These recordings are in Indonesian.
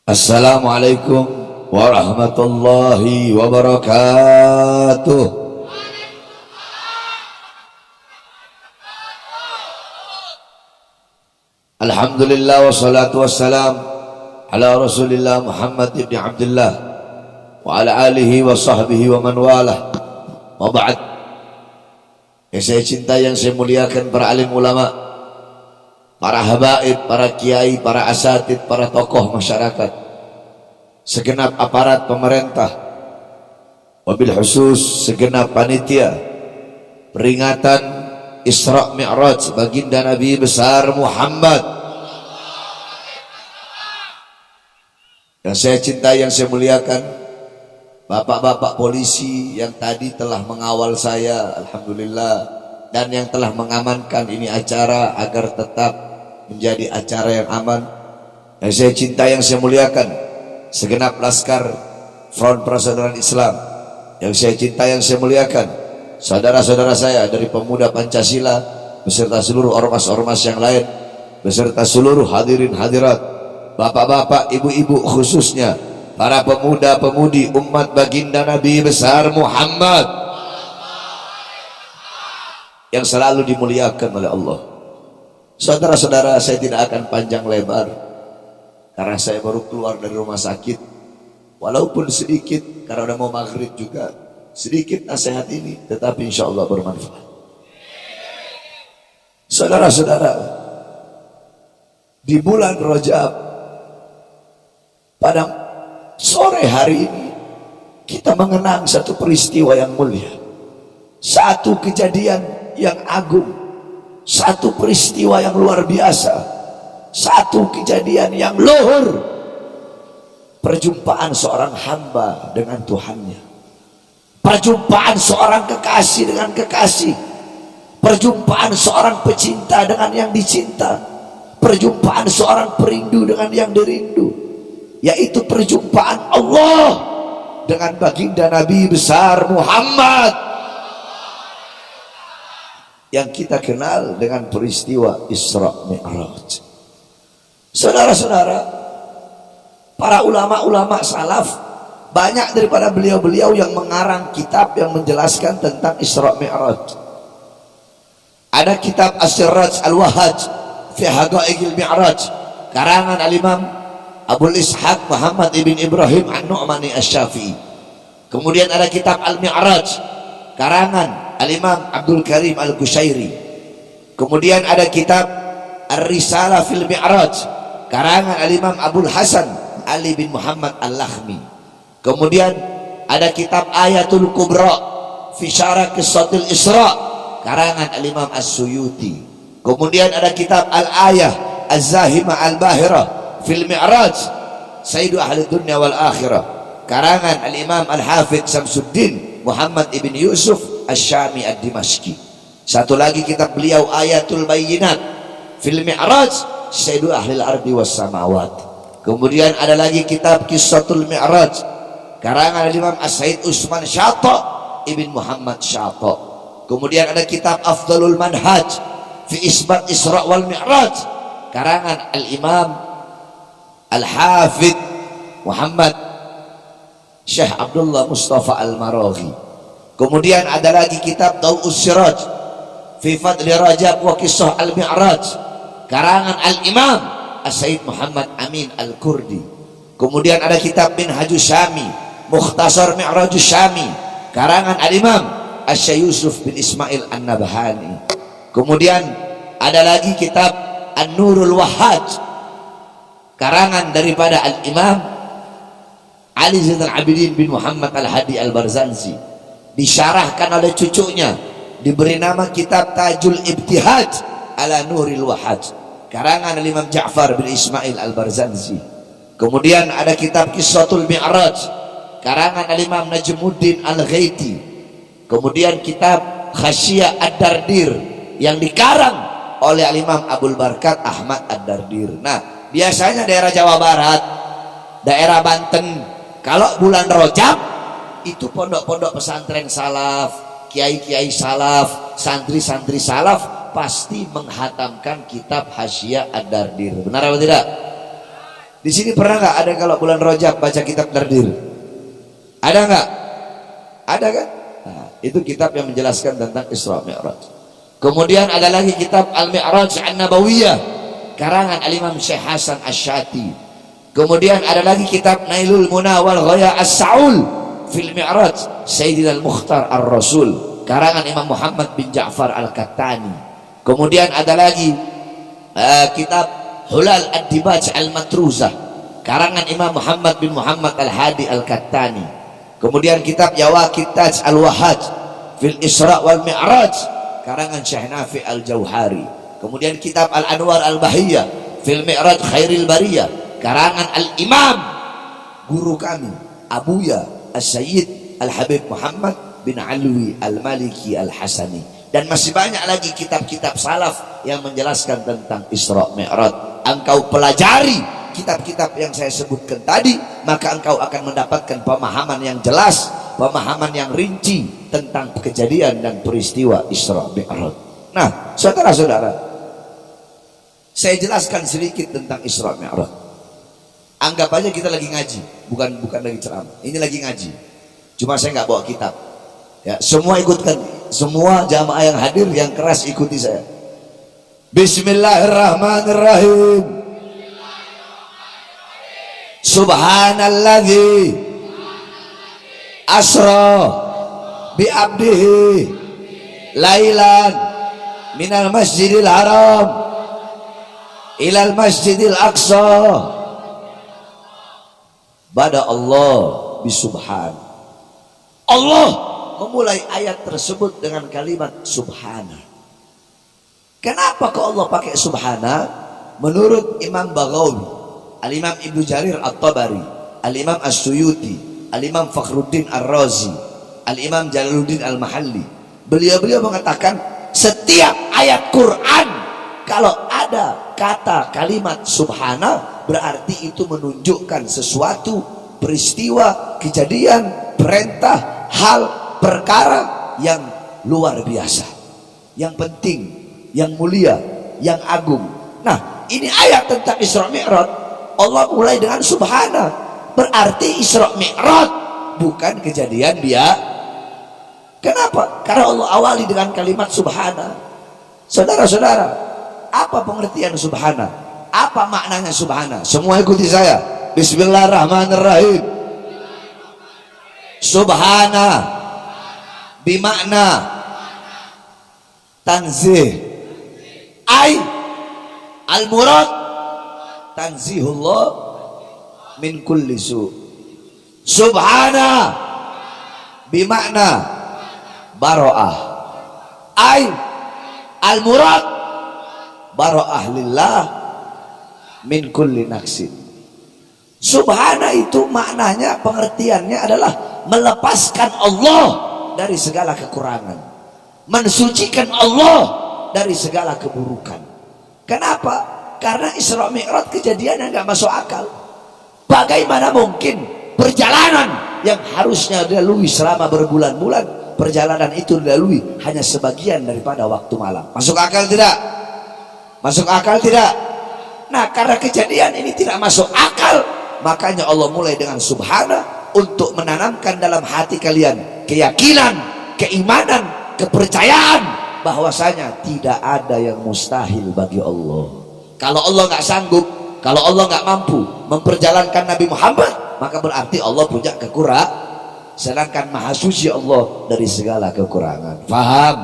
Assalamualaikum warahmatullahi wabarakatuh. Alhamdulillah wassalatu wassalam ala Rasulillah Muhammad ibn Abdullah wa ala alihi wa sahbihi wa man walah. Wa ba'd. Yang saya cintai, yang saya muliakan para alim ulama, para habaib, para kiai, para asatid, para tokoh masyarakat, segenap aparat pemerintah, wabil khusus segenap panitia peringatan Isra Mi'raj baginda Nabi besar Muhammad. Yang saya cintai, yang saya muliakan, bapak-bapak polisi yang tadi telah mengawal saya, alhamdulillah, dan yang telah mengamankan ini acara agar tetap menjadi acara yang aman. Yang saya cintai, yang saya muliakan, segenap laskar Front Persaudaraan Islam. Yang saya cintai, yang saya muliakan, saudara-saudara saya dari pemuda Pancasila beserta seluruh ormas-ormas yang lain, beserta seluruh hadirin hadirat, bapak-bapak, ibu-ibu, khususnya para pemuda-pemudi umat baginda Nabi besar Muhammad yang selalu dimuliakan oleh Allah. Saudara-saudara, saya tidak akan panjang lebar karena saya baru keluar dari rumah sakit. Walaupun sedikit, karena udah mau maghrib juga, sedikit nasihat ini tetapi insya Allah bermanfaat. Saudara-saudara, di bulan Rajab pada sore hari ini kita mengenang satu peristiwa yang mulia, satu kejadian yang agung, satu peristiwa yang luar biasa, satu kejadian yang luhur, perjumpaan seorang hamba dengan Tuhannya, perjumpaan seorang kekasih dengan kekasih, perjumpaan seorang pecinta dengan yang dicinta, perjumpaan seorang perindu dengan yang dirindu, yaitu perjumpaan Allah dengan baginda Nabi besar Muhammad yang kita kenal dengan peristiwa Isra Mi'raj. Saudara-saudara, para ulama-ulama salaf, banyak daripada beliau-beliau yang mengarang kitab yang menjelaskan tentang Isra Mi'raj. Ada kitab As-Siraj Al-Wahaj fi Haqaiqil Mi'raj karangan Al-Imam Abul Ishaq Muhammad ibn Ibrahim An-Nu'mani Asy-Syafi'i. Kemudian ada kitab Al-Mi'raj karangan Al-Imam Abdul Karim Al-Qushairi. Kemudian ada kitab Ar-Risalah fil Mi'raj karangan Al-Imam Abul Hasan Ali bin Muhammad Al-Lakhmi. Kemudian ada kitab Ayatul Kubra fi Syarah Qissatil Isra karangan Al-Imam As-Suyuti. Kemudian ada kitab Al-Ayah Az-Zahimah Al-Bahirah fil Mi'raj Sayyidu Ahli Dunya wal Akhirah, karangan Al-Imam Al-Hafidh Syamsuddin Muhammad ibn Yusuf Asy-Syami Ad-Dimashqi. Satu lagi kitab beliau Ayatul Bayyinat fil Mi'raj Sayyidu Ahli Al-Ardi was Samawat. Kemudian ada lagi kitab Qissatul Mi'raj karangan Imam As-Said Utsman Syata' ibn Muhammad Syata'. Kemudian ada kitab Afdalul Manhaj fi Isbat Isra wal Mi'raj karangan Al-Imam Al-Hafidh Muhammad Syekh Abdullah Mustafa Al-Maraghi. Kemudian ada lagi kitab Daw'us Siraj fi Fadli Rajab wa Qissah Al-Mi'raj karangan Al-Imam As-Said Muhammad Amin Al-Kurdi. Kemudian ada kitab Minhajus Syami Mukhtasar Mi'rajus Syami karangan Al-Imam Asy-Syaikh Yusuf bin Ismail An-Nabhani. Kemudian ada lagi kitab An-Nurul Wahhaj karangan daripada Al-Imam Ali Zainal Abidin bin Muhammad Al-Hadi Al-Barzanzi, disyarahkan oleh cucunya, diberi nama kitab Tajul Ibtihaj ala Nuril Wahhaj karangan Al-Imam Ja'far bin Ismail Al-Barzanzi. Kemudian ada kitab Qissatul Mi'raj karangan Al-Imam Najmuddin Al-Ghaiti. Kemudian kitab Khasyiyah Ad-Dardir yang dikarang oleh Al-Imam Abul Barkat Ahmad Ad-Dardir. Nah, biasanya daerah Jawa Barat, daerah Banten, kalau bulan Rajab itu pondok-pondok pesantren salaf, kiai-kiai salaf, santri-santri salaf pasti menghatamkan kitab Hasyiah Ad-Dardir. Benar atau tidak? Di sini pernah nggak ada kalau bulan Rajab baca kitab Dardir? Ada nggak? Ada kan? Nah, itu kitab yang menjelaskan tentang Isra Mi'raj. Kemudian ada lagi kitab Al-Mi'raj An-Nabawiyah karangan Al-Imam Syekh Hasan Asy-Syati. Kemudian ada lagi kitab Nailul Muna wal Ghaya As-Sa'ul fil Mi'raj Sayyidina Al-Mukhtar Ar-Rasul karangan Imam Muhammad bin Ja'far Al-Kattani. Kemudian ada lagi kitab Hulal Ad-Dibaj Al-Matruzah karangan Imam Muhammad bin Muhammad Al-Hadi Al-Kattani. Kemudian kitab Yawaqit Taj Al-Wahhaj fil Isra wal Mi'raj karangan Syekh Nafi Al-Jauhari. Kemudian kitab Al-Anwar Al-Bahiyah fil Mi'raj Khairil Bariyah karangan Al-Imam guru kami Abuya As-Sayyid Al-Habib Muhammad bin Alwi Al-Maliki Al-Hasani. Dan masih banyak lagi kitab-kitab salaf yang menjelaskan tentang Isra Mi'raj. Engkau pelajari kitab-kitab yang saya sebutkan tadi, maka engkau akan mendapatkan pemahaman yang jelas, pemahaman yang rinci tentang kejadian dan peristiwa Isra Mi'raj. Nah, saudara-saudara, saya jelaskan sedikit tentang Isra Mi'raj. Anggap aja kita lagi ngaji, bukan lagi ceramah. Ini lagi ngaji. Cuma saya nggak bawa kitab. Ya, semua ikutkan, semua jamaah yang hadir yang keras ikuti saya. Bismillahirrahmanirrahim. Subhanalladzi asra bi abdihi lailan minal masjidil haram ilal masjidil aqsa. Bada Allah bisubhan. Allah memulai ayat tersebut dengan kalimat subhana. Kenapa kok Allah pakai subhana? Menurut Imam Baghawi, Al-Imam Ibnu Jarir At-Tabari, Al-Imam As-Suyuti, Al-Imam Fakhruddin Ar-Razi, Al-Imam Jalaluddin Al-Mahalli, beliau-beliau mengatakan setiap ayat Quran kalau ada kata kalimat subhana berarti itu menunjukkan sesuatu peristiwa, kejadian, perintah, hal, perkara yang luar biasa, yang penting, yang mulia, yang agung. Nah, ini ayat tentang Isra Mi'raj. Allah mulai dengan subhana, berarti Isra Mi'raj bukan kejadian biasa. Kenapa? Karena Allah awali dengan kalimat subhana. Saudara-saudara, apa pengertian subhana? Apa maknanya subhana? Semua ikuti saya. Bismillahirrahmanirrahim. Subhana bimakna tanzih, ay al-murad tanzihullah min kulli su. Subhana bimakna baro'ah, ay al-murad baro'ah lillah min kulli naqsin. Subhana itu maknanya, pengertiannya adalah melepaskan Allah dari segala kekurangan, mensucikan Allah dari segala keburukan. Kenapa? Karena Isra Mi'raj kejadian yang gak masuk akal. Bagaimana mungkin perjalanan yang harusnya dilalui selama berbulan-bulan, perjalanan itu dilalui hanya sebagian daripada waktu malam? Masuk akal tidak? Masuk akal tidak? Nah, karena kejadian ini tidak masuk akal, makanya Allah mulai dengan subhana untuk menanamkan dalam hati kalian keyakinan, keimanan, kepercayaan bahwasanya tidak ada yang mustahil bagi Allah. Kalau Allah nggak sanggup, kalau Allah nggak mampu memperjalankan Nabi Muhammad, maka berarti Allah punya kekurangan. Sedangkan maha suci Allah dari segala kekurangan. Faham?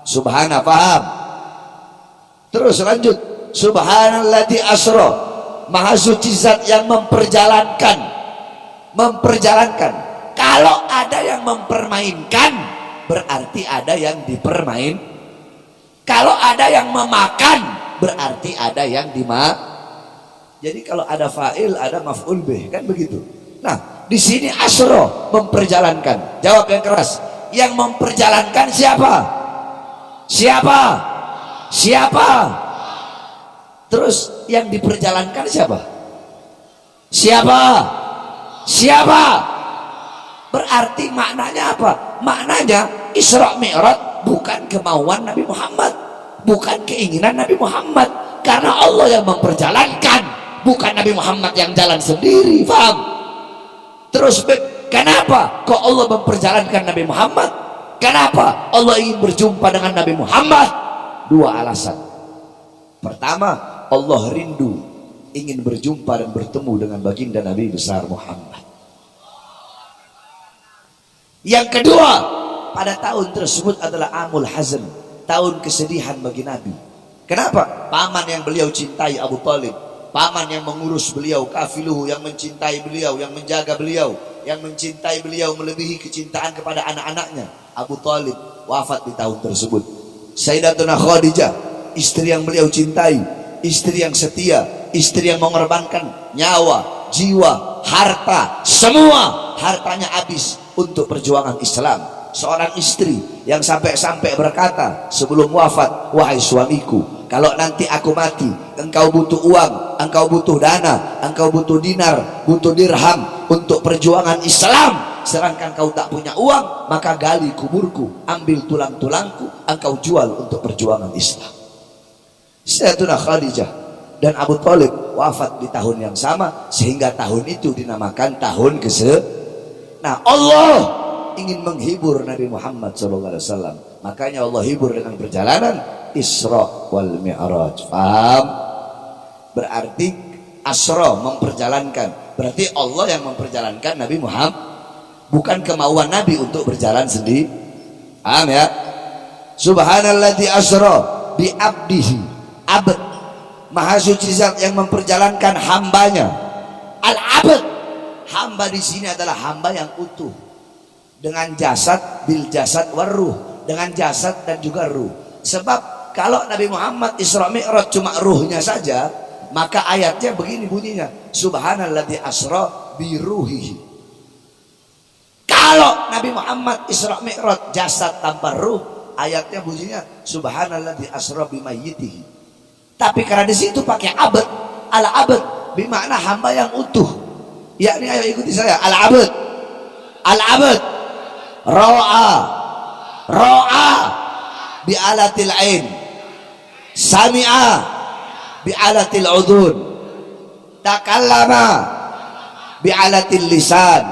Subhana, faham? Terus lanjut. Subhanalladzi asra, maha suci zat yang memperjalankan. Kalau ada yang mempermainkan, berarti ada yang dipermain. Kalau ada yang memakan, berarti ada yang Jadi kalau ada fa'il, ada maf'ul bih, kan begitu. Nah, di sini asra, memperjalankan. Jawab yang keras. Yang memperjalankan siapa? Siapa? Terus yang diperjalankan siapa? Siapa? Berarti maknanya apa? Maknanya Isra Mi'raj bukan kemauan Nabi Muhammad, bukan keinginan Nabi Muhammad, karena Allah yang memperjalankan, bukan Nabi Muhammad yang jalan sendiri. Paham? Terus kenapa kok Allah memperjalankan Nabi Muhammad? Kenapa Allah ingin berjumpa dengan Nabi Muhammad? Dua alasan. Pertama, Allah rindu ingin berjumpa dan bertemu dengan baginda Nabi besar Muhammad. Yang kedua, pada tahun tersebut adalah Amul Hazn, tahun kesedihan bagi Nabi. Kenapa? Paman yang beliau cintai, Abu Thalib, paman yang mengurus beliau, kafiluhu, yang mencintai beliau, yang menjaga beliau, yang mencintai beliau melebihi kecintaan kepada anak-anaknya, Abu Thalib wafat di tahun tersebut. Sayyidatuna Khadijah, istri yang beliau cintai, istri yang setia, istri yang mengorbankan nyawa, jiwa, harta, semua hartanya habis untuk perjuangan Islam. Seorang istri yang sampai-sampai berkata sebelum wafat, wahai suamiku, kalau nanti aku mati, engkau butuh uang, engkau butuh dana, engkau butuh dinar, butuh dirham untuk perjuangan Islam, sedangkan kau tak punya uang, maka gali kuburku, ambil tulang-tulangku, engkau jual untuk perjuangan Islam. Sayyidatuna Khadijah dan Abu Thalib wafat di tahun yang sama, sehingga tahun itu dinamakan tahun Nah, Allah ingin menghibur Nabi Muhammad SAW, makanya Allah hibur dengan perjalanan Isra wal Mi'raj. Paham? Berarti Asra, memperjalankan, berarti Allah yang memperjalankan Nabi Muhammad, bukan kemauan Nabi untuk berjalan sendiri. Paham ya? Subhanalladzi asra bi abdihi, abd, maha suci zat yang memperjalankan hambanya. Al-abd, hamba di sini adalah hamba yang utuh, dengan jasad, bil jasad waruh, dengan jasad dan juga ruh. Sebab kalau Nabi Muhammad Isra Mi'raj cuma ruhnya saja, maka ayatnya begini bunyinya, subhanalladzi asra bi ruhihi. Kalau Nabi Muhammad Isra Mi'raj jasad tanpa ruh, ayatnya bunyinya subhanalladzi asra bi mayyitihi. Tapi karena di situ pakai abad, al abad bermakna hamba yang utuh. Yakni, ayo ikuti saya, al abad, ro'a bi alatil ain, sami'a bi alatil udhun, takallama bi alatil lisan,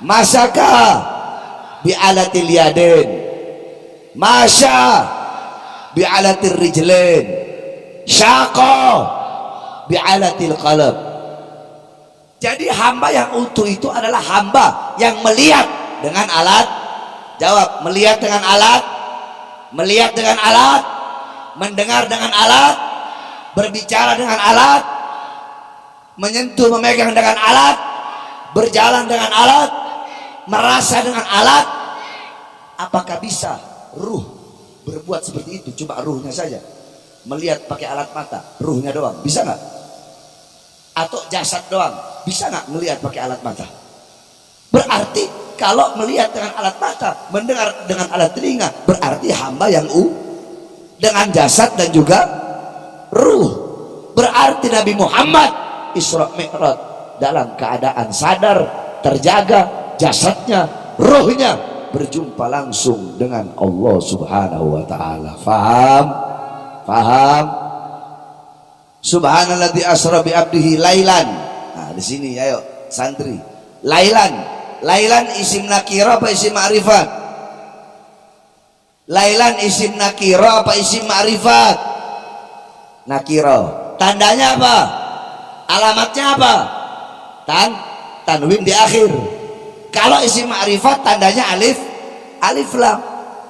masaka bi alatil yadin, masya bi alatil rijlain, syaqa bi'alatil qalb. Jadi hamba yang utuh itu adalah hamba yang melihat dengan alat. Jawab, melihat dengan alat, melihat dengan alat, mendengar dengan alat, berbicara dengan alat, menyentuh, memegang dengan alat, berjalan dengan alat, merasa dengan alat. Apakah bisa ruh berbuat seperti itu? Coba ruhnya saja. Melihat pakai alat mata, ruhnya doang, bisa nggak? atau jasad doang? Bisa nggak melihat pakai alat mata? Berarti kalau melihat dengan alat mata, mendengar dengan alat telinga, berarti hamba yang dengan jasad dan juga ruh. Berarti Nabi Muhammad Isra Mi'raj dalam keadaan sadar, terjaga jasadnya, ruhnya, berjumpa langsung dengan Allah Subhanahu wa taala. Faham? Faham? Subhanalladzi asra bi abdihi lailan. Nah, di sini ayo santri. Lailan isim nakira apa isim ma'rifat? Lailan isim nakira apa isim ma'rifat? Nakira. Tandanya apa? Alamatnya apa? Tanwin di akhir. Kalau isim ma'rifat tandanya alif lam.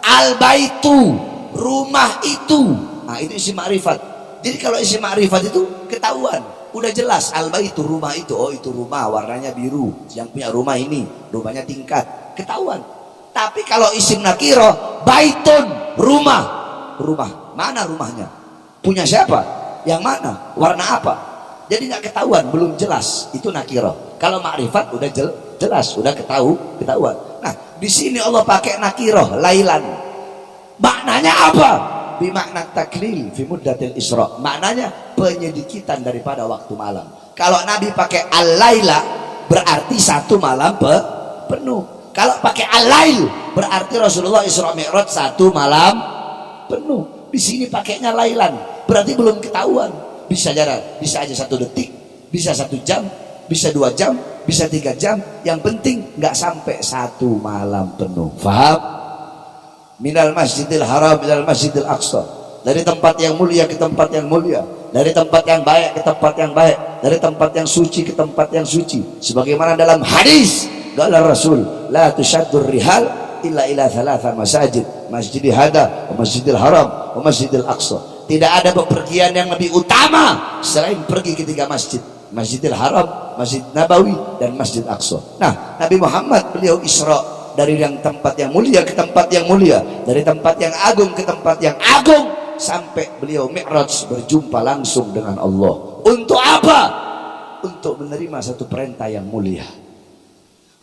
Al baitu, rumah itu. Nah, itu isim ma'rifat. Jadi kalau isim ma'rifat itu ketahuan, udah jelas al baitu, rumah itu. Oh, itu rumah warnanya biru. Yang punya rumah ini, rumahnya tingkat. Ketahuan. Tapi kalau isim nakiro, baitun, rumah. Rumah. Mana rumahnya? Punya siapa? Yang mana? Warna apa? Jadi nggak ketahuan, belum jelas. Itu nakiro. Kalau ma'rifat udah jelas, udah ketahuan. Nah, di sini Allah pakai nakiro, lailan. Maknanya apa? Bimakna taklil fi muddatil isra. Maknanya penyedikitan daripada waktu malam. Kalau Nabi pakai al-laila berarti satu malam penuh. Kalau pakai al-lail berarti Rasulullah Isra Mi'raj satu malam penuh. Di sini pakainya lailan, berarti belum ketahuan. Bisa aja 1 detik, bisa 1 jam, bisa 2 jam, bisa 3 jam. Yang penting nggak sampai satu malam penuh. Faham? Minal masjidil haram minal masjidil aqsa, dari tempat yang mulia ke tempat yang mulia, dari tempat yang baik ke tempat yang baik, dari tempat yang suci ke tempat yang suci. Sebagaimana dalam hadis qala Rasul, la tushaddur rihal illa ila thalatha masajid, masjidil hada wa masjidil haram wa masjidil aqsa. Tidak ada bepergian yang lebih utama selain pergi ke 3 masjid, Masjidil Haram, Masjid Nabawi, dan Masjid Aqsa. Nah, Nabi Muhammad beliau Isra dari yang tempat yang mulia ke tempat yang mulia, dari tempat yang agung ke tempat yang agung, sampai beliau Mi'raj berjumpa langsung dengan Allah. Untuk apa? Untuk menerima satu perintah yang mulia,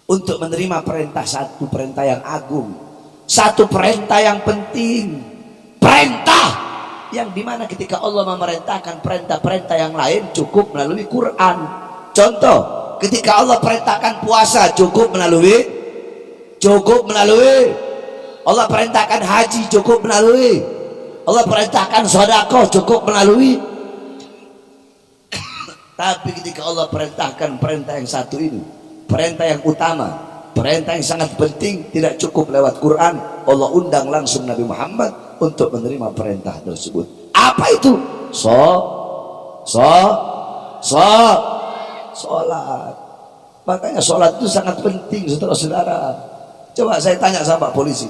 untuk menerima satu perintah yang agung, satu perintah yang penting, perintah yang dimana ketika Allah memerintahkan perintah-perintah yang lain cukup melalui Quran. Contoh, ketika Allah perintahkan puasa cukup melalui Allah perintahkan haji cukup melalui Allah perintahkan sedekah cukup melalui. Tapi ketika Allah perintahkan perintah yang satu ini, perintah yang utama, perintah yang sangat penting, tidak cukup lewat Quran. Allah undang langsung Nabi Muhammad untuk menerima perintah tersebut. Apa itu? Sholat. Makanya sholat itu sangat penting, saudara-saudara. Coba saya tanya sama Pak Polisi.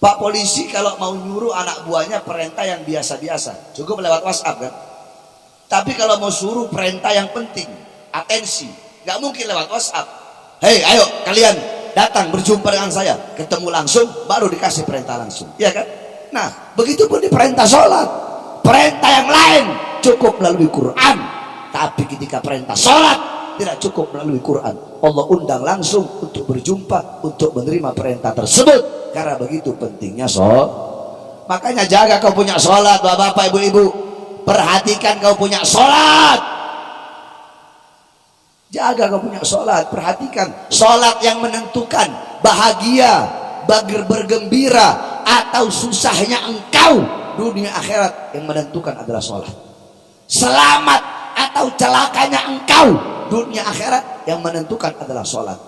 Pak Polisi kalau mau nyuruh anak buahnya perintah yang biasa-biasa, cukup lewat WhatsApp kan? Tapi kalau mau suruh perintah yang penting, atensi, nggak mungkin lewat WhatsApp. Hei, ayo kalian datang berjumpa dengan saya, ketemu langsung, baru dikasih perintah langsung, iya kan? Nah, begitu pun di perintah sholat. Perintah yang lain cukup melalui Quran, tapi ketika perintah sholat tidak cukup melalui Quran. Allah undang langsung untuk berjumpa, untuk menerima perintah tersebut, karena begitu pentingnya sholat. Makanya jaga kau punya sholat, bapak-bapak, ibu-ibu. Perhatikan kau punya sholat. Jaga kau punya sholat, perhatikan. Sholat yang menentukan bahagia, bergembira, atau susahnya engkau dunia akhirat, yang menentukan adalah sholat. Selamat atau celakanya engkau dunia akhirat, yang menentukan adalah sholat.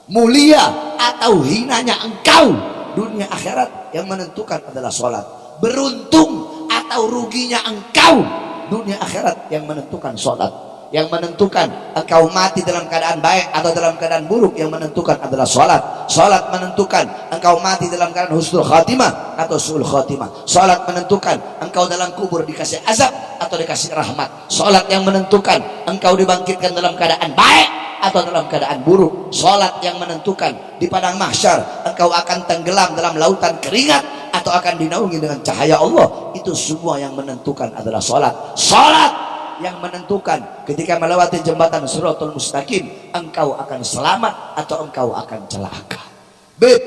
Mulia atau hinanya engkau dunia akhirat, yang menentukan adalah sholat. Beruntung atau ruginya engkau dunia akhirat, yang menentukan sholat. Yang menentukan engkau mati dalam keadaan baik atau dalam keadaan buruk, yang menentukan adalah sholat. Sholat menentukan engkau mati dalam keadaan husnul khatimah atau su'ul khatimah. Sholat menentukan engkau dalam kubur dikasih azab atau dikasih rahmat. Sholat yang menentukan engkau dibangkitkan dalam keadaan baik atau dalam keadaan buruk. Sholat yang menentukan di padang mahsyar engkau akan tenggelam dalam lautan keringat atau akan dinaungi dengan cahaya Allah. Itu semua yang menentukan adalah sholat. Sholat yang menentukan ketika melewati jembatan Shiratal Mustaqim engkau akan selamat atau engkau akan celaka. Beb,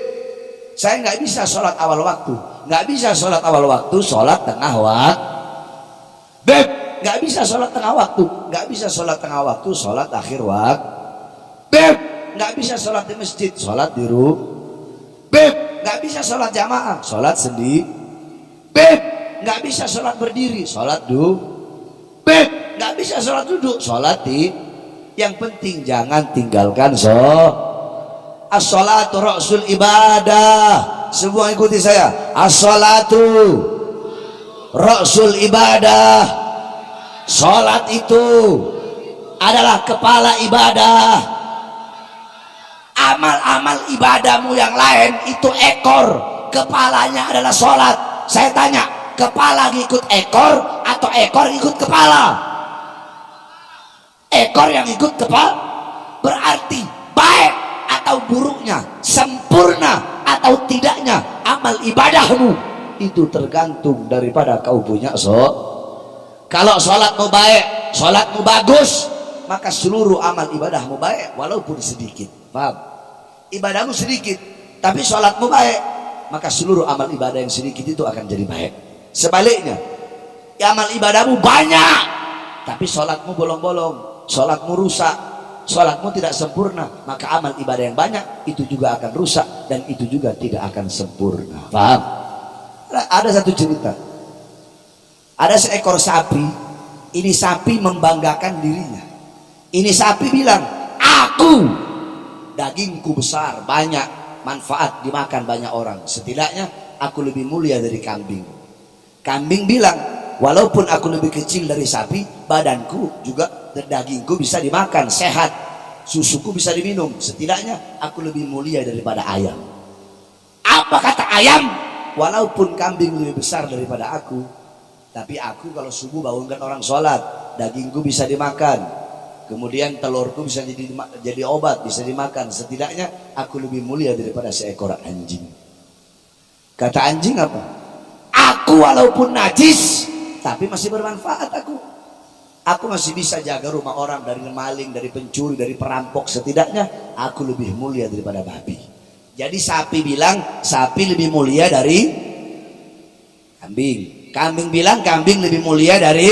saya nggak bisa sholat awal waktu, nggak bisa sholat awal waktu, sholat tengah waktu. Beb, nggak bisa sholat tengah waktu, nggak bisa sholat tengah waktu, sholat akhir waktu. Beb, nggak bisa sholat di masjid, sholat di rumah. Beb, nggak bisa sholat jamaah, sholat sendiri. Beb, nggak bisa sholat berdiri, sholat duduk. Beb, nggak bisa sholat duduk, sholat di. Yang penting jangan tinggalkan as-sholatu ra'sul ibadah. Semua ikuti saya. As-sholatu ra'sul ibadah. Sholat itu adalah kepala ibadah. Amal-amal ibadahmu yang lain itu ekor, kepalanya adalah sholat. Saya tanya, kepala ngikut ekor atau ekor ngikut kepala? Ekor yang ikut kepala. Berarti baik atau buruknya, sempurna atau tidaknya amal ibadahmu itu tergantung daripada kau punya Kalau sholatmu baik, sholatmu bagus, maka seluruh amal ibadahmu baik walaupun sedikit. Paham? Ibadahmu sedikit tapi sholatmu baik, maka seluruh amal ibadah yang sedikit itu akan jadi baik. Sebaliknya, amal ibadahmu banyak tapi sholatmu bolong-bolong, sholatmu rusak, sholatmu tidak sempurna, maka amal ibadah yang banyak itu juga akan rusak dan itu juga tidak akan sempurna. Paham? Ada satu cerita, ada seekor sapi. Ini sapi membanggakan dirinya. Ini sapi bilang, aku dagingku besar, banyak manfaat, dimakan banyak orang, setidaknya aku lebih mulia dari kambing. Kambing bilang, walaupun aku lebih kecil dari sapi, badanku juga dagingku bisa dimakan, sehat, susuku bisa diminum, setidaknya aku lebih mulia daripada ayam. Apa kata ayam? Walaupun kambing lebih besar daripada aku, tapi aku kalau subuh bangunkan orang sholat, dagingku bisa dimakan, kemudian telurku bisa jadi obat, bisa dimakan, setidaknya aku lebih mulia daripada seekor anjing. Kata anjing apa? Aku walaupun najis tapi masih bermanfaat. Aku masih bisa jaga rumah orang dari maling, dari pencuri, dari perampok, setidaknya aku lebih mulia daripada babi. Jadi sapi bilang sapi lebih mulia dari kambing. Kambing bilang kambing lebih mulia dari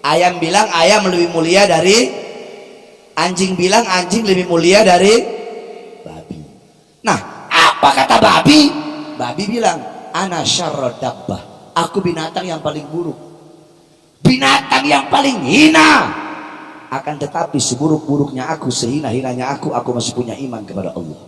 ayam, bilang ayam lebih mulia dari anjing, bilang anjing lebih mulia dari babi. Nah, apa kata babi? Babi bilang, ana syarrud dabbah, aku binatang yang paling buruk, binatang yang paling hina. Akan tetapi seburuk-buruknya aku, sehina-hinanya aku masih punya iman kepada Allah.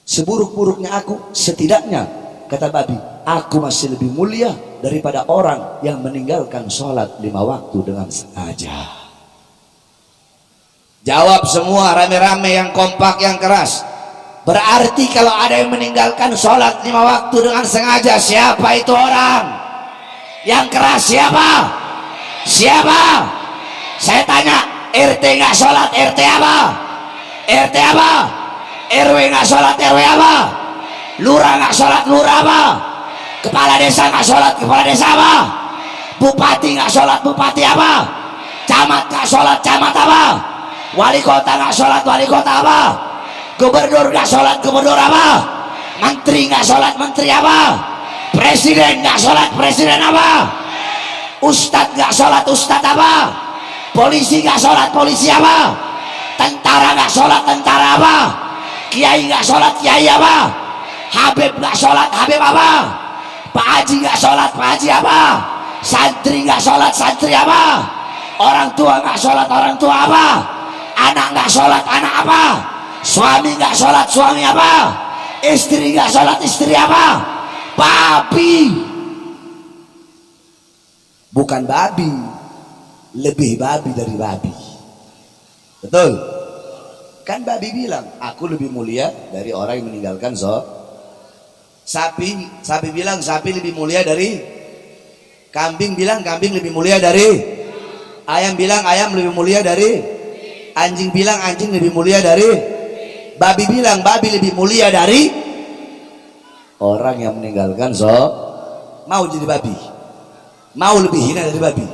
Seburuk-buruknya aku, setidaknya kata babi, aku masih lebih mulia daripada orang yang meninggalkan sholat 5 waktu dengan sengaja. Jawab semua rame-rame, yang kompak, yang keras. Berarti kalau ada yang meninggalkan sholat 5 waktu dengan sengaja, siapa itu orang? Yang keras siapa? Siapa? Saya tanya, RT nggak sholat, RT apa? RT apa? RW nggak sholat, RW apa? Lurah nggak sholat, lurah apa? Kepala desa nggak sholat, kepala desa apa? Bupati nggak sholat, bupati apa? Camat nggak sholat, camat apa? Wali kota nggak sholat, wali kota apa? Gubernur nggak sholat, gubernur apa? Menteri nggak sholat, menteri apa? Presiden nggak sholat, presiden apa? Ustadz nggak sholat, ustadz apa? Polisi nggak sholat, polisi apa? Tentara nggak sholat, tentara apa? Kiai nggak sholat, kiai apa? Habib nggak sholat, habib apa? Pak Haji nggak sholat, Pak Haji apa? Santri nggak sholat, santri apa? Orang tua nggak sholat, orang tua apa? Anak nggak sholat, anak apa? Suami nggak sholat, suami apa? Istri nggak sholat, istri apa? Babi. Bukan babi, lebih babi dari babi. Betul? Kan babi bilang, aku lebih mulia dari orang yang meninggalkan sapi bilang sapi lebih mulia dari kambing, bilang kambing lebih mulia dari ayam, bilang ayam lebih mulia dari anjing, bilang anjing lebih mulia dari babi, bilang babi lebih mulia dari orang yang meninggalkan mau jadi babi, mau lebih hina dari babi,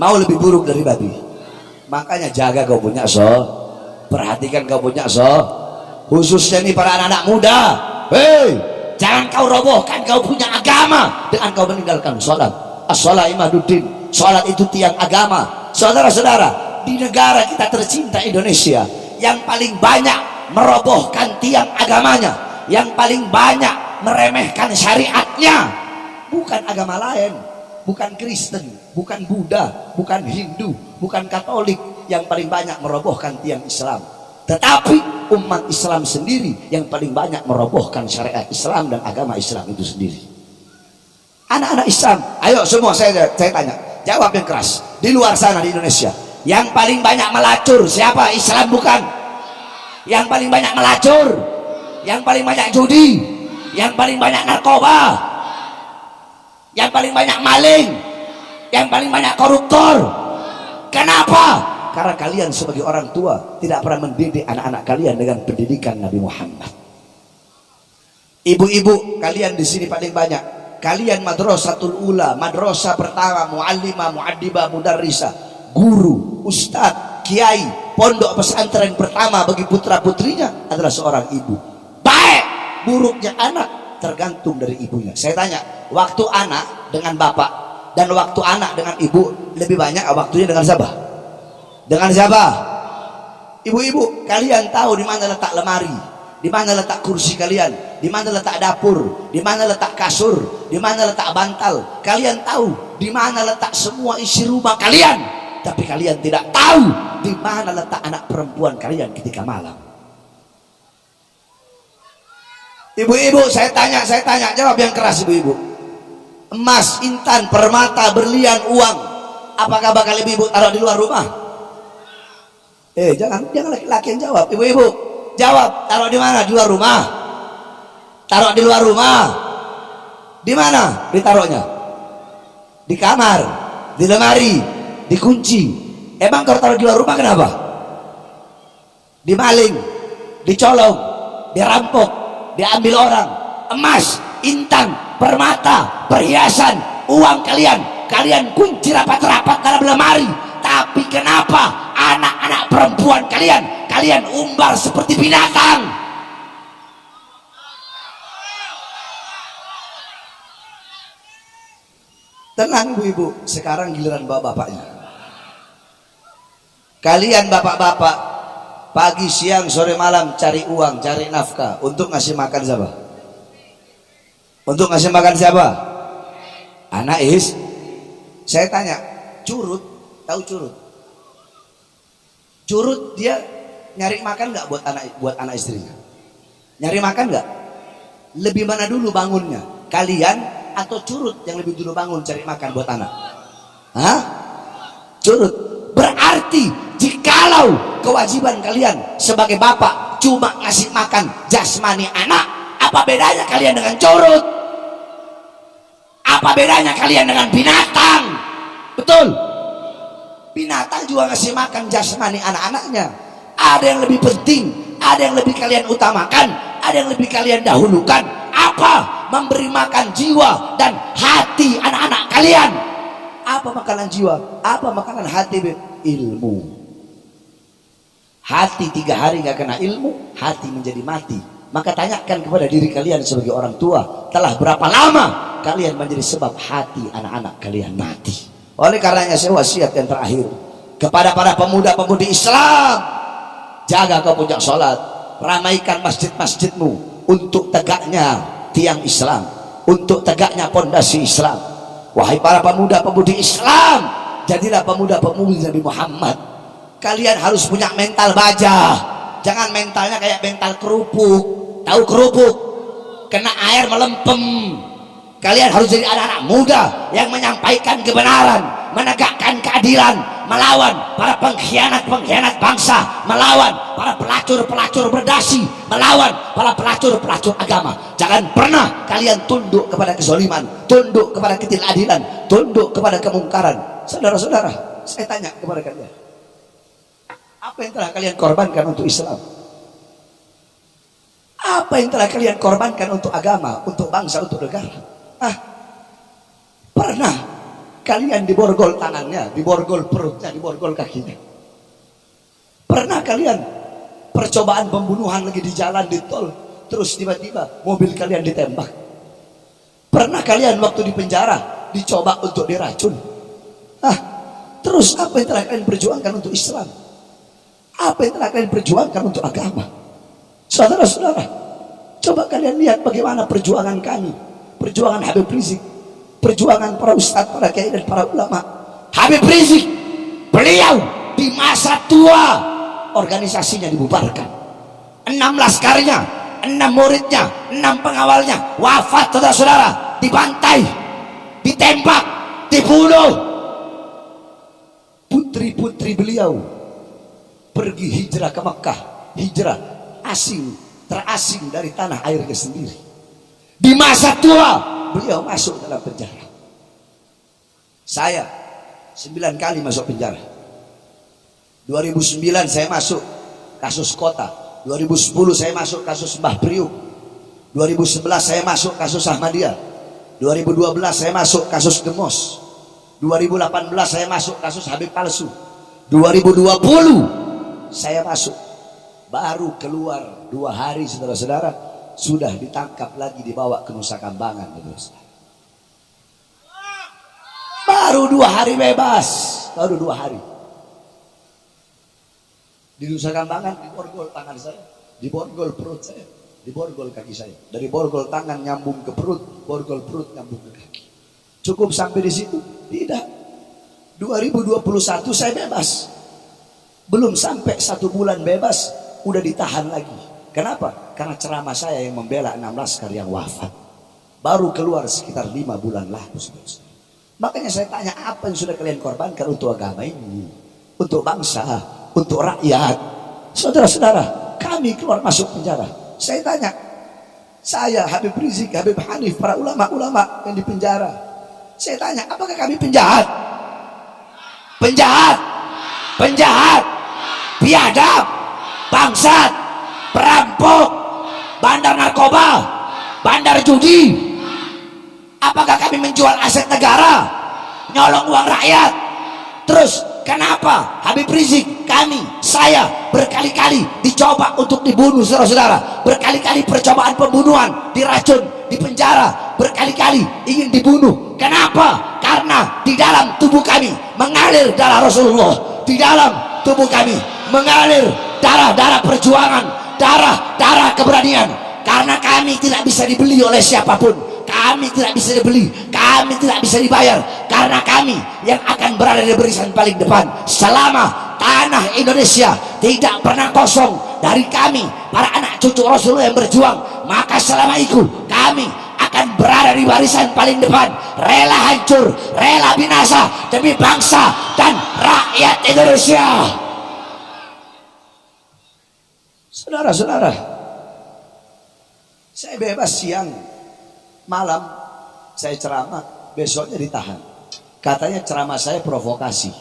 mau lebih buruk dari babi. Makanya jaga kau punya perhatikan kau punya khususnya nih para anak-anak muda. Hei, jangan kau robohkan kau punya agama dengan kau meninggalkan sholat. As-sholat imaduddin, sholat itu tiang agama. Saudara-saudara, di negara kita tercinta Indonesia, yang paling banyak merobohkan tiang agamanya, yang paling banyak meremehkan syariatnya, bukan agama lain, bukan Kristen, bukan Buddha, bukan Hindu, bukan Katolik. Yang paling banyak merobohkan tiang Islam, tetapi umat Islam sendiri yang paling banyak merobohkan syariat Islam dan agama Islam itu sendiri. Anak-anak Islam, ayo semua saya tanya, jawab yang keras. Di luar sana di Indonesia, yang paling banyak melacur siapa? Islam bukan? Yang paling banyak melacur, yang paling banyak judi, yang paling banyak narkoba, yang paling banyak maling, yang paling banyak koruptor. Kenapa? Karena kalian sebagai orang tua tidak pernah mendidik anak-anak kalian dengan pendidikan Nabi Muhammad. Ibu-ibu kalian di sini paling banyak, kalian madrasatul ula, madrasah pertama, muallimah, muaddibah, mudarrisah, guru, ustadz, kiai, pondok pesantren pertama bagi putra putrinya adalah seorang ibu. Baik buruknya anak tergantung dari ibunya. Saya tanya, waktu anak dengan bapak dan waktu anak dengan ibu lebih banyak waktunya dengan siapa? Dengan siapa? Ibu-ibu, kalian tahu di mana letak lemari, di mana letak kursi kalian, di mana letak dapur, di mana letak kasur, di mana letak bantal. Kalian tahu di mana letak semua isi rumah kalian, tapi kalian tidak tahu di mana letak anak perempuan kalian ketika malam. Ibu-ibu, saya tanya, jawab yang keras ibu-ibu. Emas, intan, permata, berlian, uang, apakah bakal ibu-ibu taruh di luar rumah? Jangan laki-laki yang jawab. Ibu-ibu jawab, taruh di mana? Di luar rumah. Taruh di luar rumah. Di mana ditaruhnya? Di kamar, di lemari, dikunci. Emang kalau taruh di luar rumah kenapa? Dimaling, dicolong, dirampok, diambil orang. Emas, intan, permata, perhiasan, uang kalian kunci rapat-rapat dalam lemari. Tapi kenapa anak-anak perempuan kalian umbar seperti binatang? Tenang ibu-ibu, sekarang giliran bapak-bapaknya. Kalian bapak-bapak pagi, siang, sore, malam cari uang, cari nafkah untuk ngasih makan siapa? Untuk ngasih makan siapa? Anak saya tanya, curut, tahu curut? Curut dia nyari makan nggak buat anak istrinya? Nyari makan nggak? Lebih mana dulu bangunnya? Kalian atau curut yang lebih dulu bangun cari makan buat anak? Hah? Curut. Berarti jikalau kewajiban kalian sebagai bapak cuma ngasih makan jasmani anak, apa bedanya kalian dengan curut? Apa bedanya kalian dengan binatang? Betul? Binatang juga ngasih makan jasmani anak-anaknya. Ada yang lebih penting, ada yang lebih kalian utamakan, ada yang lebih kalian dahulukan. Apa? Memberi makan jiwa dan hati anak-anak kalian. Apa makanan jiwa? Apa makanan hati? Ilmu. Hati 3 hari nggak kena ilmu, hati menjadi mati. Maka tanyakan kepada diri kalian sebagai orang tua, telah berapa lama kalian menjadi sebab hati anak-anak kalian mati? Oleh karenanya saya wasiat yang terakhir kepada para pemuda-pemudi Islam, jaga kau punya sholat, ramaikan masjid-masjidmu untuk tegaknya tiang Islam, untuk tegaknya pondasi Islam. Wahai para pemuda-pemudi Islam, jadilah pemuda-pemudi Nabi Muhammad. Kalian harus punya mental baja, jangan mentalnya kayak mental kerupuk. Tahu kerupuk? Kena air melempem. Kalian harus jadi anak-anak muda yang menyampaikan kebenaran, menegakkan keadilan, melawan para pengkhianat-pengkhianat bangsa, melawan para pelacur-pelacur berdasi, melawan para pelacur-pelacur agama. Jangan pernah kalian tunduk kepada kezaliman, tunduk kepada ketidakadilan, tunduk kepada kemungkaran. Saudara-saudara, saya tanya kepada kalian, apa yang telah kalian korbankan untuk Islam? Apa yang telah kalian korbankan untuk agama, untuk bangsa, untuk negara? Pernah kalian diborgol tangannya, diborgol perutnya, diborgol kakinya? Pernah kalian percobaan pembunuhan lagi di jalan, di tol, terus tiba-tiba mobil kalian ditembak? Pernah kalian waktu di penjara dicoba untuk diracun? Terus apa yang telah kalian perjuangkan untuk Islam? Apa yang telah kalian perjuangkan untuk agama? Saudara-saudara, coba kalian lihat bagaimana perjuangan kami, perjuangan Habib Rizik, perjuangan para ustadz, para kiai dan para ulama. Habib Rizik, beliau di masa tua organisasinya dibubarkan, 6 laskarnya, 6 muridnya, 6 pengawalnya wafat, saudara-saudara, dibantai, ditembak, dibunuh. Putri-putri beliau pergi hijrah ke Mekah, hijrah asing, terasing dari tanah airnya sendiri. Di masa tua beliau masuk dalam penjara. Saya 9 kali masuk penjara. 2009 saya masuk kasus kota, 2010 saya masuk kasus Mbah Priuk, 2011 saya masuk kasus Ahmadiyah, 2012 saya masuk kasus Gemos, 2018 saya masuk kasus Habib palsu, 2020 saya masuk, baru keluar 2 hari, saudara-saudara, sudah ditangkap lagi, dibawa ke Nusa Kambangan. Baru 2 hari bebas, baru 2 hari. Di Nusa Kambangan diborgol tangan saya, diborgol perut saya, diborgol kaki saya. Dari borgol tangan nyambung ke perut, borgol perut nyambung ke kaki. Cukup sampai di situ? Tidak. 2021 saya bebas. Belum sampai 1 bulan bebas, udah ditahan lagi. Kenapa? Karena ceramah saya yang membela 6 laskar yang wafat. Baru keluar sekitar 5 bulan lalu. Makanya saya tanya, apa yang sudah kalian korbankan untuk agama ini, untuk bangsa, untuk rakyat? Saudara-saudara, kami keluar masuk penjara. Saya tanya, saya, Habib Rizik, Habib Hanif, para ulama-ulama yang di penjara, saya tanya, apakah kami penjahat? Penjahat, penjahat, biadab, bangsat, perampok, bandar narkoba, bandar judi? Apakah kami menjual aset negara, nyolong uang rakyat? Terus kenapa Habib Rizik, kami, saya berkali-kali dicoba untuk dibunuh, saudara-saudara? Berkali-kali percobaan pembunuhan, diracun, di penjara, berkali-kali ingin dibunuh. Kenapa? Karena di dalam tubuh kami mengalir darah Rasulullah, di dalam tubuh kami mengalir darah-darah perjuangan, darah-darah keberanian. Karena kami tidak bisa dibeli oleh siapapun, kami tidak bisa dibeli, kami tidak bisa dibayar, karena kami yang akan berada di barisan paling depan selama tanah Indonesia tidak pernah kosong dari kami, para anak cucu Rasulullah yang berjuang. Maka selama itu kami akan berada di barisan paling depan, rela hancur, rela binasa demi bangsa dan rakyat Indonesia. Saudara-saudara, saya bebas siang, malam saya ceramah, besoknya ditahan. Katanya ceramah saya provokasi,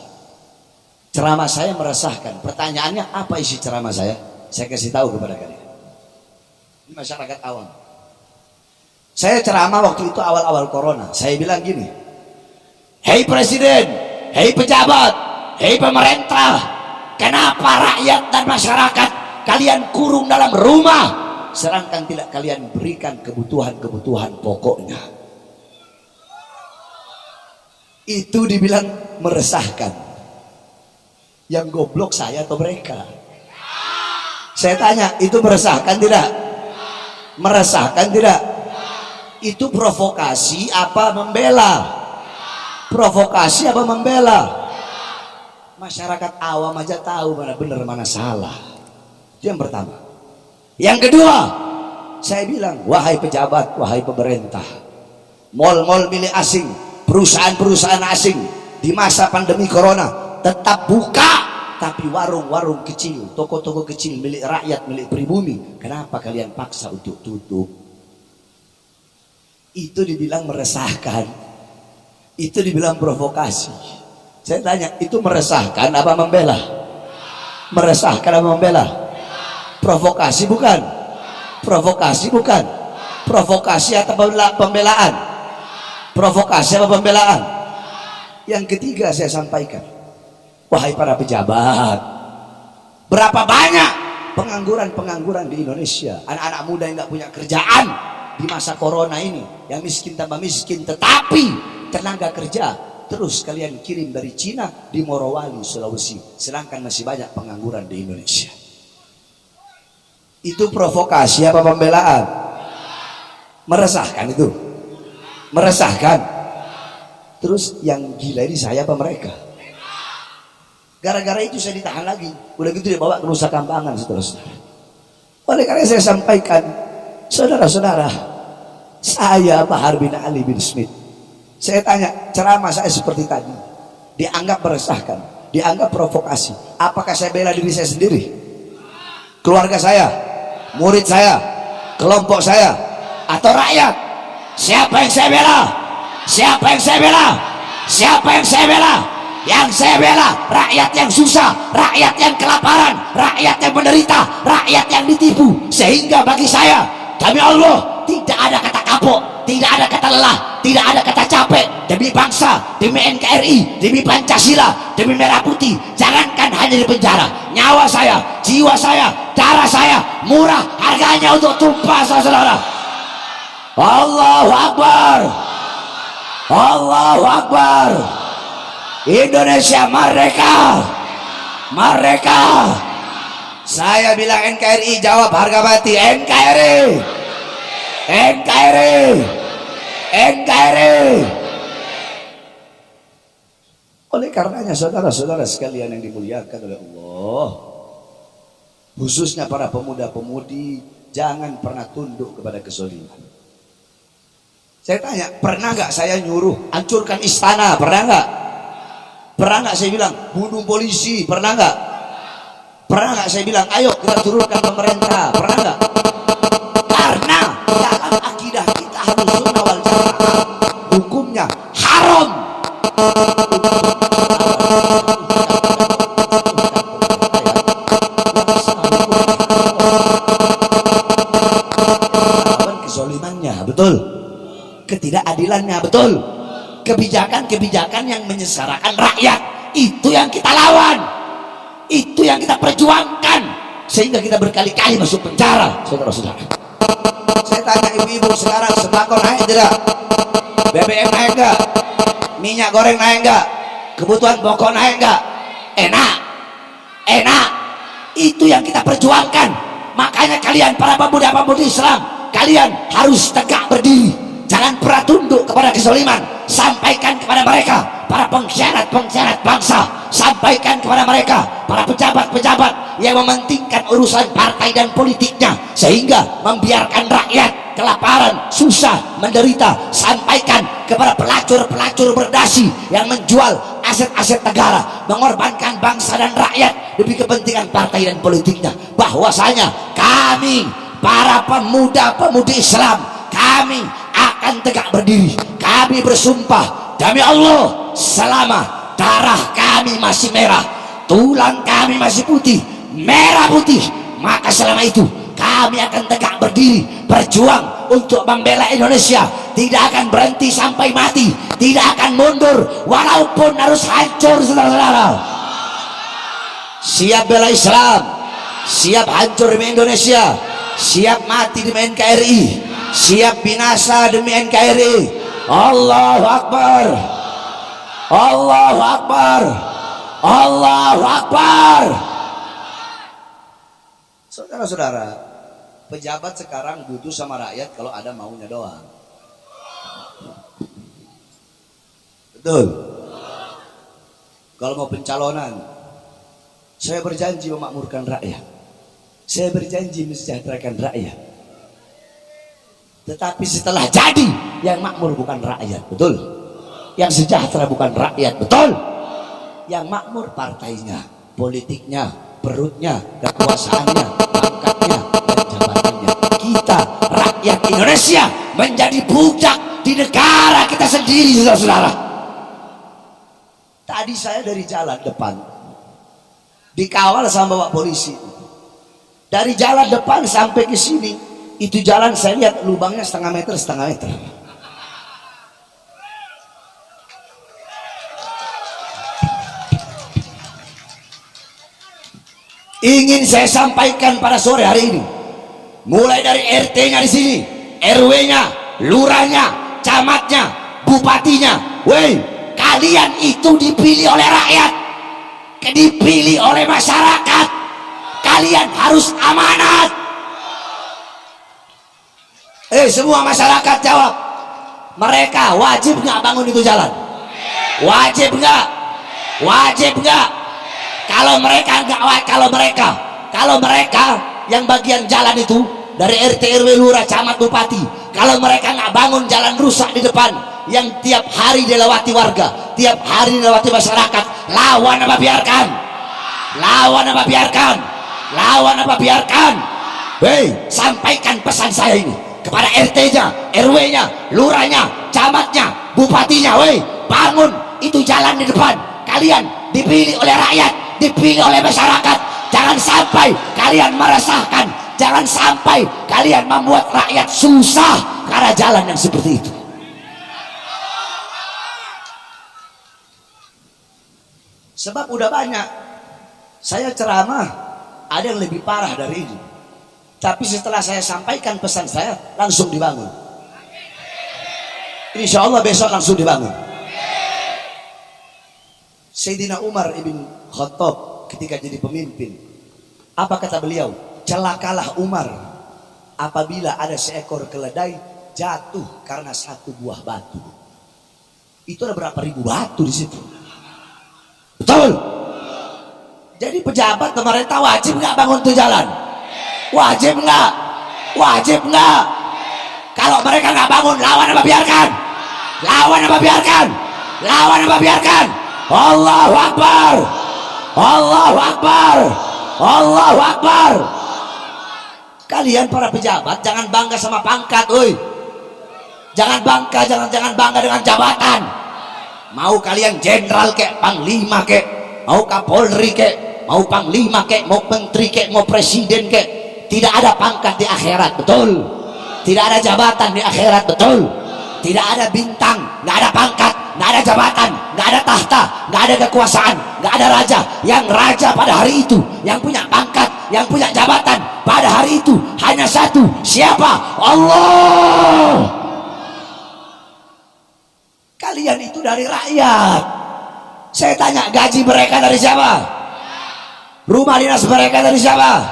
ceramah saya meresahkan. Pertanyaannya, apa isi ceramah saya? Saya kasih tahu kepada kalian, ini masyarakat awam. Saya ceramah waktu itu awal-awal corona. Saya bilang gini, hei presiden, hei pejabat, hei pemerintah, kenapa rakyat dan masyarakat kalian kurung dalam rumah, sedangkan tidak kalian berikan kebutuhan-kebutuhan pokoknya? Itu dibilang meresahkan. Yang goblok saya atau mereka? Saya tanya, itu meresahkan tidak? Meresahkan tidak? Itu provokasi apa membela? Provokasi apa membela? Masyarakat awam aja tahu mana benar mana salah. Itu yang pertama. Yang kedua, saya bilang, wahai pejabat, wahai pemerintah, mal-mal milik asing, perusahaan-perusahaan asing di masa pandemi corona tetap buka, tapi warung-warung kecil, toko-toko kecil milik rakyat, milik pribumi, kenapa kalian paksa untuk tutup? Itu dibilang meresahkan, itu dibilang provokasi. Saya tanya, itu meresahkan apa membela? Meresahkan apa membela? Provokasi bukan? Provokasi bukan? Provokasi atau pembelaan? Provokasi apa pembelaan? Yang ketiga saya sampaikan, wahai para pejabat, berapa banyak pengangguran di Indonesia, anak-anak muda yang nggak punya kerjaan di masa corona ini, yang miskin tambah miskin, tetapi tenaga kerja terus kalian kirim dari Cina di Morowali, Sulawesi, sedangkan masih banyak pengangguran di Indonesia. Itu provokasi apa pembelaan? Meresahkan itu, meresahkan. Terus yang gila ini saya apa mereka? Gara-gara itu saya ditahan lagi, udah gitu dibawa ke Nusa Kambangan, saudara-saudara. Oleh karena saya sampaikan, saudara-saudara, saya Bahar bin Ali bin Smith, saya tanya, ceramah saya seperti tadi dianggap meresahkan, dianggap provokasi. Apakah saya bela diri saya sendiri, keluarga saya, murid saya, kelompok saya, atau rakyat? Siapa yang saya bela? Siapa yang saya bela? Siapa yang saya bela? Yang saya bela rakyat yang susah, rakyat yang kelaparan, rakyat yang menderita, rakyat yang ditipu. Sehingga bagi saya, demi Allah, tidak ada kata kapok, tidak ada kata lelah, tidak ada kata capek. Demi bangsa, demi NKRI, demi Pancasila, demi Merah Putih. Jangankan hanya di penjara, nyawa saya, jiwa saya, darah saya murah harganya untuk tumpah, saudara-saudara. Allahu Akbar, Allahu Akbar. Indonesia merdeka, merdeka. Saya bilang NKRI, jawab harga mati. NKRI, NKRI, NKRI. Oleh karenanya saudara-saudara sekalian yang dimuliakan oleh Allah, khususnya para pemuda-pemudi, jangan pernah tunduk kepada kezaliman. Saya tanya, pernah nggak saya nyuruh hancurkan istana? Pernah nggak? Pernah nggak saya bilang bunuh polisi? Pernah nggak? Pernah nggak saya bilang ayo kita turunkan pemerintah? Pernah nggak? Karena dalam akidah kita Ahlussunnah wal Jamaah, hukumnya haram. Kezalimannya betul, ketidakadilannya betul, kebijakan-kebijakan yang menyengsarakan rakyat, itu yang kita lawan, itu yang kita perjuangkan, sehingga kita berkali-kali masuk penjara, saudara-saudara. Saya tanya ibu-ibu sekarang, sembako naik tidak? BBM naik enggak? Minyak goreng naik enggak? Kebutuhan pokok naik enggak? Enak, enak. Itu yang kita perjuangkan. Makanya kalian para pemuda-pemudi Islam, kalian harus tegak berdiri, jangan pernah tunduk kepada kezaliman. Sampaikan kepada mereka, para pengkhianat-pengkhianat bangsa, sampaikan kepada mereka, para pejabat-pejabat yang mementingkan urusan partai dan politiknya, sehingga membiarkan rakyat kelaparan, susah, menderita. Sampaikan kepada pelacur-pelacur berdasi yang menjual aset-aset negara, mengorbankan bangsa dan rakyat demi kepentingan partai dan politiknya, bahwasanya kami para pemuda-pemudi Islam, kami akan tegak berdiri. Kami bersumpah demi Allah, selama darah kami masih merah, tulang kami masih putih, merah putih, maka selama itu kami akan tegak berdiri, berjuang untuk membela Indonesia. Tidak akan berhenti sampai mati, tidak akan mundur walaupun harus hancur, saudara-saudara. Siap bela Islam, siap hancur demi Indonesia, siap mati demi NKRI, siap binasa demi NKRI. Allahu Akbar, Allahu Akbar, Allahu Akbar. Saudara-saudara, pejabat sekarang butuh sama rakyat kalau ada maunya doang. Betul? Kalau mau pencalonan, saya berjanji memakmurkan rakyat, saya berjanji mensejahterakan rakyat. Tetapi setelah jadi, yang makmur bukan rakyat, betul? Yang sejahtera bukan rakyat, betul? Yang makmur partainya, politiknya, perutnya, kekuasaannya, pangkatnya, dan jabatannya. Kita rakyat Indonesia menjadi budak di negara kita sendiri, saudara-saudara. Tadi saya dari jalan depan dikawal sama bapak polisi. Dari jalan depan sampai ke sini, itu jalan saya lihat lubangnya setengah meter. ingin saya sampaikan pada sore hari ini, mulai dari RT-nya di sini, RW-nya, lurahnya, camatnya, bupatinya. Woi, kalian itu dipilih oleh rakyat, dipilih oleh masyarakat. Kalian harus amanat. Semua masyarakat jawab, mereka wajib nggak bangun itu jalan? Wajib nggak? Wajib nggak? Kalau mereka nggak, kalau mereka yang bagian jalan itu dari RT RW lurah camat bupati, kalau mereka nggak bangun jalan rusak di depan yang tiap hari dilewati warga, tiap hari dilewati masyarakat, lawan apa biarkan? Lawan apa biarkan? Lawan apa biarkan? Hei, sampaikan pesan saya ini kepada RT-nya, RW-nya, lurahnya, camatnya, bupatinya. Woi, bangun itu jalan di depan. Kalian dipilih oleh rakyat, dipilih oleh masyarakat. Jangan sampai kalian meresahkan, jangan sampai kalian membuat rakyat susah karena jalan yang seperti itu. Sebab udah banyak saya ceramah, ada yang lebih parah dari ini, tapi setelah saya sampaikan pesan saya langsung dibangun. Insya Allah besok langsung dibangun. Sayyidina Umar ibn Khattab ketika jadi pemimpin, apa kata beliau? Celakalah Umar apabila ada seekor keledai jatuh karena satu buah batu. Itu ada berapa ribu batu di situ. Betul. Jadi pejabat pemerintah wajib nggak bangun tuh jalan? Wajib nggak? Wajib nggak? Kalau mereka nggak bangun, lawan apa biarkan? Lawan apa biarkan? Lawan apa biarkan? Allahu Akbar, Allahu Akbar, Allahu Akbar. Kalian para pejabat jangan bangga sama pangkat, oi. Jangan bangga dengan jabatan. Mau kalian jenderal kek, panglima kek, mau kapolri kek, mau panglima kek, mau menteri kek, mau presiden kek, tidak ada pangkat di akhirat, betul? Tidak ada jabatan di akhirat, betul? Tidak ada bintang, nggak ada pangkat, nggak ada jabatan, nggak ada tahta, nggak ada kekuasaan, nggak ada raja. Yang raja pada hari itu, yang punya pangkat, yang punya jabatan pada hari itu hanya satu. Siapa? Allah. Kalian itu dari rakyat. Saya tanya, gaji mereka dari siapa? Rumah dinas mereka dari siapa?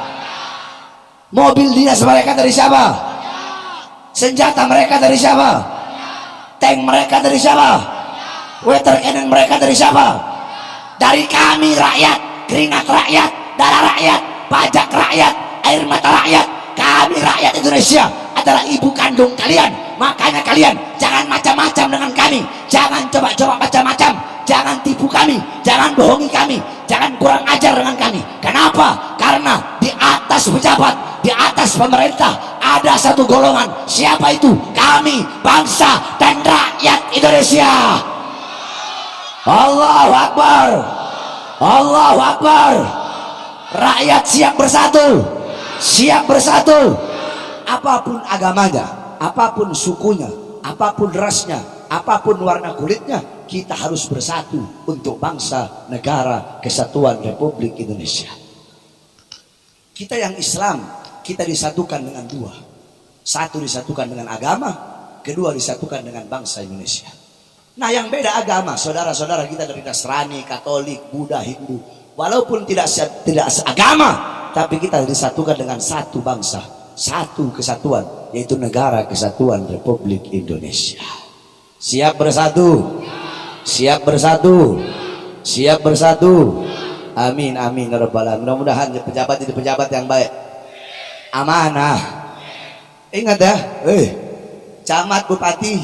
Mobil dinas mereka dari siapa? Senjata mereka dari siapa? Tank mereka dari siapa? Water cannon mereka dari siapa? Dari kami rakyat, keringat rakyat, darah rakyat, pajak rakyat, air mata rakyat. Kami rakyat Indonesia adalah ibu kandung kalian. Makanya kalian jangan macam-macam dengan kami, jangan coba-coba macam-macam, jangan tipu kami, jangan bohongi kami, jangan kurang ajar dengan kami. Kenapa? Karena di atas pejabat, di atas pemerintah ada satu golongan. Siapa itu? Kami, bangsa dan rakyat Indonesia. Allahu Akbar, Allahu Akbar. Rakyat siap bersatu, siap bersatu. Apapun agamanya, apapun sukunya, apapun rasnya, apapun warna kulitnya, kita harus bersatu untuk bangsa, negara, kesatuan Republik Indonesia. Kita yang Islam, kita disatukan dengan dua. Satu disatukan dengan agama, kedua disatukan dengan bangsa Indonesia. Nah, yang beda agama, saudara-saudara kita dari Nasrani, Katolik, Buddha, Hindu, walaupun tidak seagama, tapi kita disatukan dengan satu bangsa, satu kesatuan, yaitu negara kesatuan Republik Indonesia. Siap bersatu, siap bersatu, siap bersatu. Amin, amin ya rabbal alamin. Mudah-mudahan pejabat jadi pejabat yang baik, amanah. Ingat ya, camat, bupati,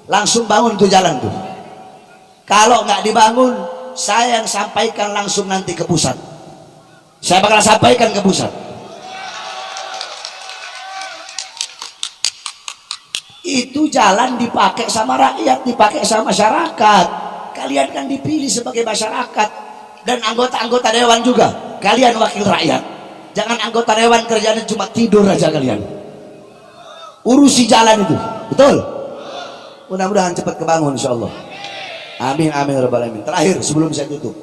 langsung bangun tuh jalan tuh. Kalau nggak dibangun, saya yang sampaikan langsung nanti ke pusat. Saya bakal sampaikan ke pusat. Itu jalan dipakai sama rakyat, dipakai sama masyarakat. Kalian kan dipilih sebagai masyarakat dan anggota-anggota dewan juga. Kalian wakil rakyat. Jangan anggota dewan kerjanya cuma tidur aja kalian. Urusi jalan itu, betul? Mudah-mudahan cepat kebangun insyaallah. Amin, amin ya rabbal alamin. Terakhir sebelum saya tutup,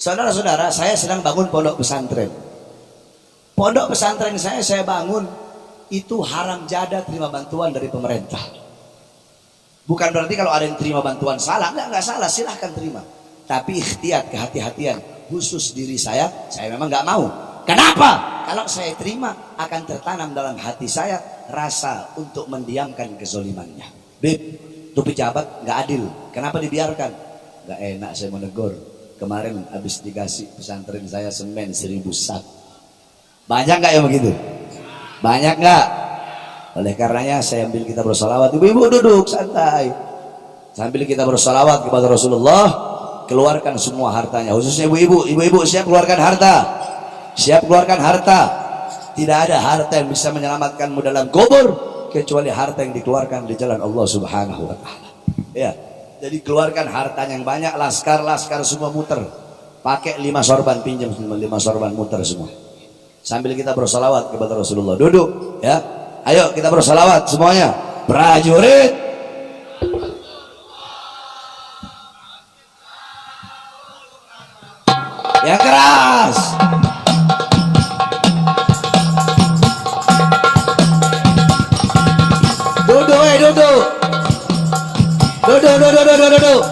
Saudara-saudara, saya sedang bangun pondok pesantren. Pondok pesantren saya bangun itu haram jada terima bantuan dari pemerintah. Bukan berarti kalau ada yang terima bantuan salah, enggak salah, silahkan terima. Tapi ikhtiar, kehati-hatian, khusus diri saya memang nggak mau. Kenapa? Kalau saya terima akan tertanam dalam hati saya rasa untuk mendiamkan kezolimannya. Beb, itu pejabat nggak adil. Kenapa dibiarkan? Nggak enak saya menegur. Kemarin habis dikasih pesantren saya semen 1000 sak. Banyak nggak ya begitu? Banyak nggak? Oleh karenanya saya ambil kita bersolawat. Ibu-ibu duduk santai. Sambil kita bersolawat kepada Rasulullah, keluarkan semua hartanya. Khususnya ibu-ibu siap keluarkan harta. Siap keluarkan harta. Tidak ada harta yang bisa menyelamatkanmu dalam kubur kecuali harta yang dikeluarkan di jalan Allah Subhanahu wa taala. Ya. Jadi keluarkan hartanya yang banyak, laskar semua muter. Pakai 5 sorban, pinjam 5 sorban, muter semua. Sambil kita bersolawat kepada Rasulullah. Duduk, ya. Ayo kita bersolawat semuanya. Prajurit. Yang keras. Duduk. Duduk.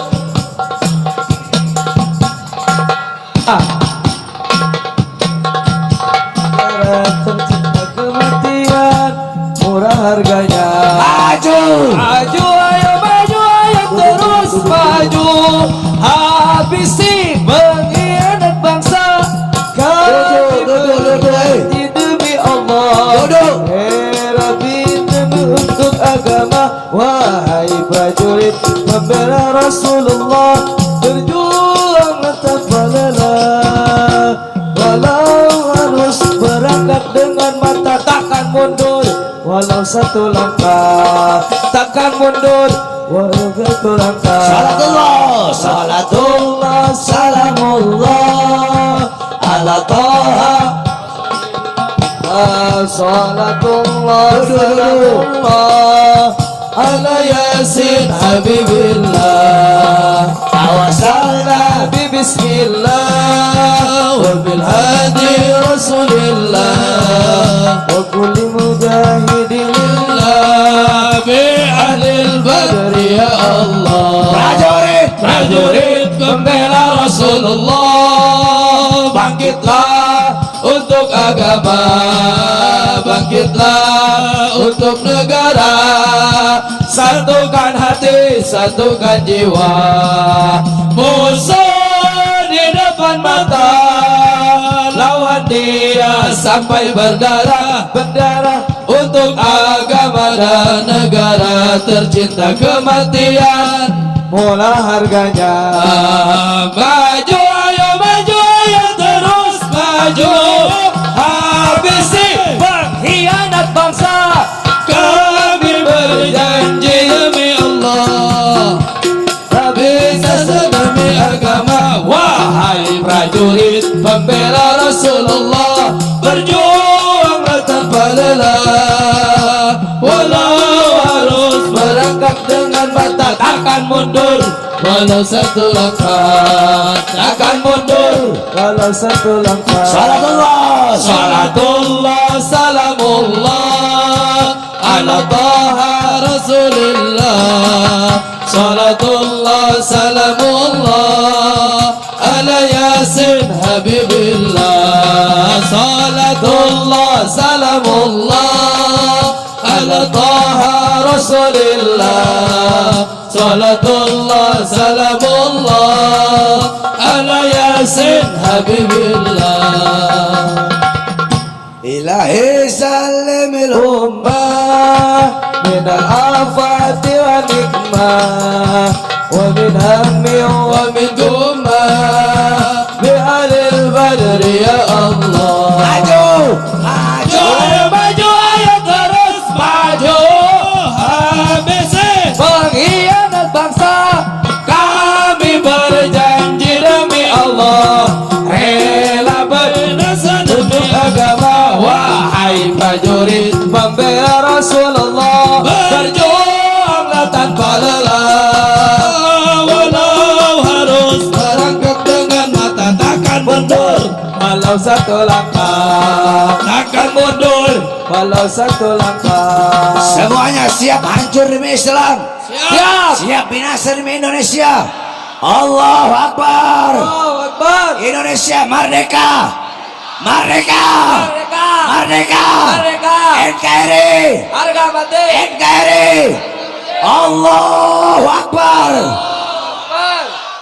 Tercipta kematian, murah harganya. Maju, ayo terus maju. Habisi pengkhianat bangsa. Kami berjanji demi Allah. Rabbi demi untuk agama. Wahai prajurit pembela Rasulullah, berjuanglah tanpa lelah. Walau harus berangkat dengan mata, takkan mundur walau satu langkah. Takkan mundur walau satu langkah. Salatullah, salamullah ala Taha. Salatullah, salamullah ala Yasin Habibillah. Tawasalna bi bismillah wa bil hadi Rasulillah wa kulli mujahidin lillah bi ahlil badri ya Allah. Prajurit pembela Rasulullah, bangkitlah untuk agama, bangkitlah untuk negara. Satukan hati, satukan jiwa. Musuh di depan mata, lawan dia sampai berdarah untuk agama dan negara. Tercinta kematian, mula harganya. Maju ayo terus maju. Habisi pengkhianat bangsa. Kami berjanji demi Allah, bisa demi agama. Wahai prajurit pembela Rasulullah, berjuanglah tanpa lelah. Walau harus berangkat dengan mata, takkan mundur walau satu langkah. Takkan mundur walau satu langkah. Salatullah, salamullah ala Taha Rasulillah. Salatullah, salamullah ala Yasin Habibillah. Salatullah, salamullah ala Taha Rasulillah. Salatullah, salamullah ala Yasin Habibillah. Ilahi salimil ummah min al-afati wa nikmah wa min hammi wa min gumah bi alil badri ya Allah. Maju ayo terus maju. Habisi pengkhianat bangsa. Kami berjanji demi Allah, rela berdasar demi agama. Wahai prajurit pembela Rasulullah, berjuanglah tanpa lelah. Walau harus walau satu langkah, takkan mundur. walau satu langkah. Semuanya siap hancur demi Islam, Siap. siap binasa demi Indonesia. Allahu Akbar. Allahu Akbar. Indonesia merdeka, merdeka, Merdeka. merdeka, Merdeka. NKRI, Harga mati. NKRI. Allahu Akbar.